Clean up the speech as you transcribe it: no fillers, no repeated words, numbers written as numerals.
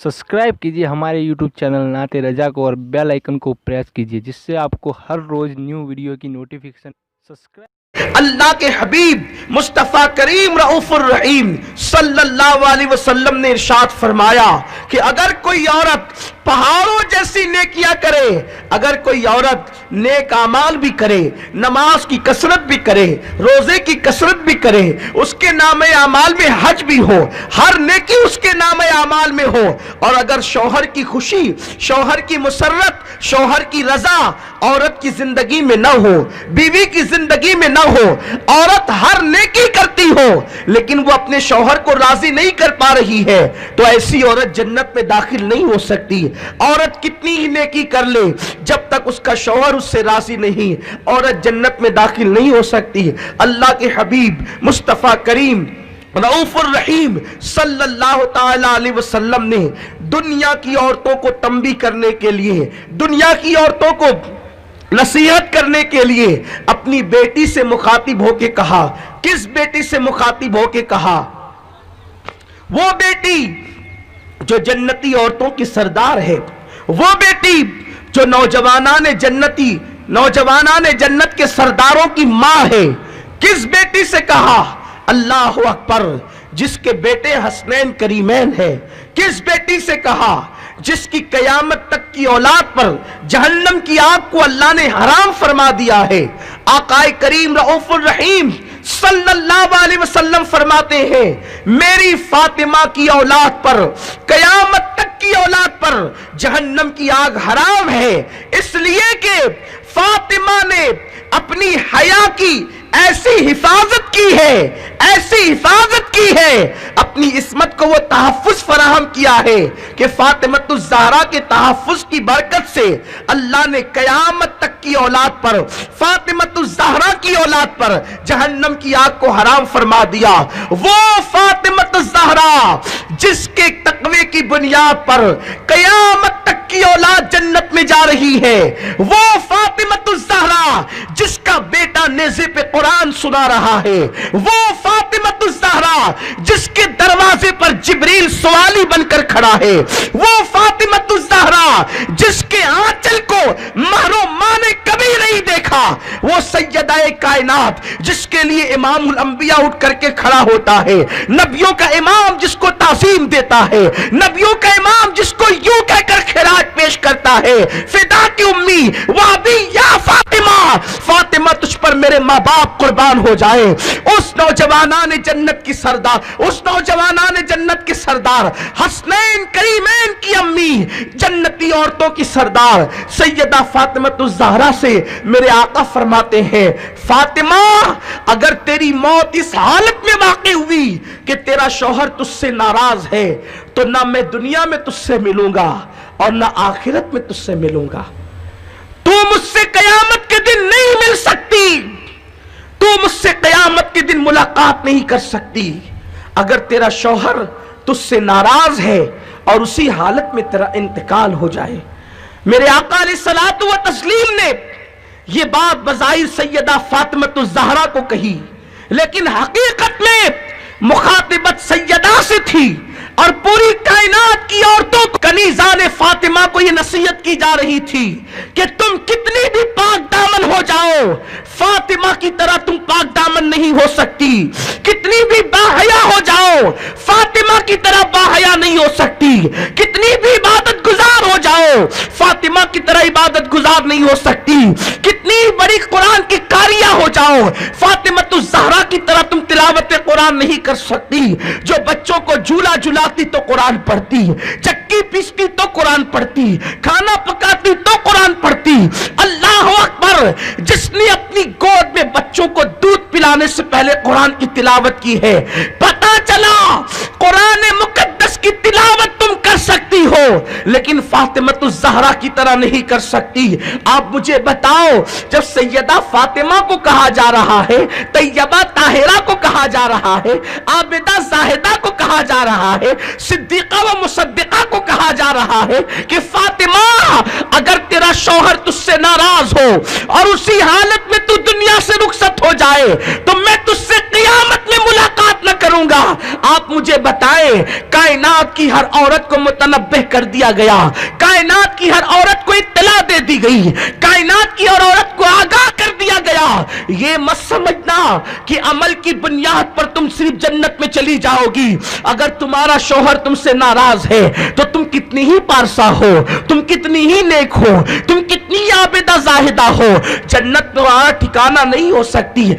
Subscribe कीजिए हमारे YouTube channel नाते रजा को और बेल आइकन को प्रेस कीजिए जिससे आपको हर रोज न्यू वीडियो की नोटिफिकेशन अल्लाह के हबीब मुस्तफ़ा करीम रऊफुर रहीम सल्लल्लाहु अलैहि वसल्लम ने इरशाद फरमाया कि अगर कोई औरत पहाड़ों जैसी नेकियां करे, अगर कोई औरत नेक अमाल भी करे, नमाज की कसरत भी करे, रोजे की कसरत भी करे, उसके नामे अमाल में हज भी हो, हर नेकी उसके नामे अमाल में हो, और अगर शौहर की खुशी, शौहर की मुसर्रत, शौहर की रजा औरत की जिंदगी में न हो, बीवी की जिंदगी में न हो, औरत हर नेकी करती हो लेकिन वो अपने शौहर को राजी नहीं कर पा रही है, तो ऐसी औरत जन्नत में दाखिल नहीं हो सकती। औरत कितनी ही नेकी कर ले, जब तक उसका शौहर उससे राजी नहीं, औरत जन्नत में दाखिल नहीं हो सकती। अल्लाह के हबीब मुस्तफ़ा करीम रऊफुर रहीम सल्लल्लाहु ताला अलैहि वसल्लम ने दुनिया की औरतों को तंबी करने के लिए, दुनिया की औरतों को नसीहत करने के लिए अपनी बेटी से मुखातिब होके कहा। किस बेटी से मुखातिब होके कहा? वो बेटी जो जन्नती औरतों की सरदार है, वो बेटी जो नौजवानाने जन्नत के सरदारों की मां है। किस बेटी से कहा? अल्लाहु अकबर, जिसके बेटे हसनैन करीमैन है। किस बेटी से कहा? जिसकी कयामत तक की औलाद पर जहन्नम की आग को अल्लाह ने हराम फरमा दिया है। आकाए करीम रऊफुर रहीम सल्लल्लाहु अलैहि वसल्लम फरमाते हैं, मेरी फातिमा की औलाद पर, कयामत तक की औलाद पर जहन्नम की आग हराम है, इसलिए कि फातिमा ने अपनी हया की ऐसी हिफाजत की है, ऐसी हिफाजत की है, अपनी इस्मत को वो तहफ्फुज फराहम किया है कि फातिमतुज़ ज़हरा के तहफ्फुज की बरकत से अल्लाह ने कयामत तक की औलाद पर, फातिमतुज़ ज़हरा की औलाद पर जहन्नम की आग को हराम फरमा दिया। वो फातिमतुज़ ज़हरा जिसके तक़वे की बुनियाद पर कयामत तक की औलाद जन्नत में जा रही है, वो फातिमतुज़ ज़हरा जिसका बेटा नेज़े पे कुरान सुना रहा है, वो फातिमतुज़ ज़हरा जिसके दरवाजे पर जिब्रील सवाली बनकर खड़ा है, वो फातिमतुज़ ज़हरा जिसके आंचल को महरो माँ ने कभी नहीं देखा, वो सैयदाए कायनात जिसके लिए इमामुल अंबिया उठ करके खड़ा होता है, नबियों का इमाम जिसको ताज़ीम देता है, नबियों का इमाम जिसको यूं कहकर खिराज पेश करता है, फिदा की उम्मी वह भी या फातिमा, फातिमा तुझ पर मेरे माँ बाप कुर्बान हो जाए। उस नौजवानाने जन्नत की सरदार, उस नौजवानाने जन्नत के सरदार हसनैन करीमैन की अम्मी, जन्नती औरतों की सरदार सैयदा फातिमतुज़ ज़हरा से मेरे आका फरमाते हैं, फातिमा अगर तेरी मौत इस हालत में वाक़ई हुई कि तेरा शौहर तुझसे नाराज है, तो ना मैं दुनिया में तुझसे मिलूंगा और ना आखिरत में तुझसे मिलूंगा। तू मुझसे कयामत के दिन नहीं मिल सकती, तू मुझसे कयामत के दिन मुलाकात नहीं कर सकती। अगर तेरा शौहर तुझसे नाराज है और उसी हालत में तेरा इंतकाल हो जाए। मेरे आका अलैहिस्सलातु व तस्लीम ने ये बात बज़ाहिर सैयदा फातिमतुज़ ज़हरा को कही, लेकिन हकीकत में मुखातिबत सैयदा से थी और पूरी कायनात की औरतों को, कनीज़ाने फातिमा को ये नसीहत की जा रही थी कि तुम कितनी भी पाक दामन हो जाओ, फातिमा की तरह तुम पाक दामन नहीं हो सकती। कितनी भी बाहया हो जाओ, फातिमा की तरह बाहया नहीं हो सकती। कितनी भी इबादत गुजार हो जाओ, फातिमा की तरह इबादत गुजार नहीं हो सकती। कितनी बड़ी कुरान की कारिया हो जाओ, फातिमतुज़ ज़हरा की तरह तुम तिलावत कुरान नहीं कर सकती। जो बच्चों को झूला झुलाती तो कुरान पढ़ती, चक्की पीसती तो कुरान पढ़ती, खाना पकाती तो कुरान पढ़ती। अल्लाह अकबर, जिसने अपनी गोद में बच्चों को दूध पिलाने से पहले कुरान की तिलावत की है। पता चला कुरान मुकद्दस की तिलावत तुम कर सकती हो लेकिन फातिमतुज़ ज़हरा की तरह नहीं कर सकती। आप मुझे बताओ, जब सैयदा फातिमा को कहा जा रहा है, तैयबा ताहिरा को कहा जा रहा है, आबिदा ज़ाहिदा को कहा जा रहा है, सिद्दीक़ा व मुसद्दिक़ा को कहा जा रहा है कि फातिमा अगर तेरा शौहर तुझसे नाराज हो और उसी हालत में तू दुनिया से रुखसत हो जाए तो मैं तुझसे क़यामत में मुलाकात न کروں گا. آپ مجھے بتائیں, کائنات کی ہر عورت کو متنبہ کر دیا گیا, کائنات کی ہر عورت کو اطلاع دے دی گئی, کائنات کی ہر عورت کو آگاہ کر دیا گیا. یہ مت سمجھنا کہ عمل کی بنیاد پر تم صرف جنت میں چلی جاؤ گی. اگر تمہارا شوہر تم سے ناراض ہے تو تم کتنی ہی پارسا ہو, تم کتنی ہی نیک ہو, تم کتنی عابدہ زاہدہ ہو, جنت تمہارا ٹھکانہ نہیں ہو سکتی.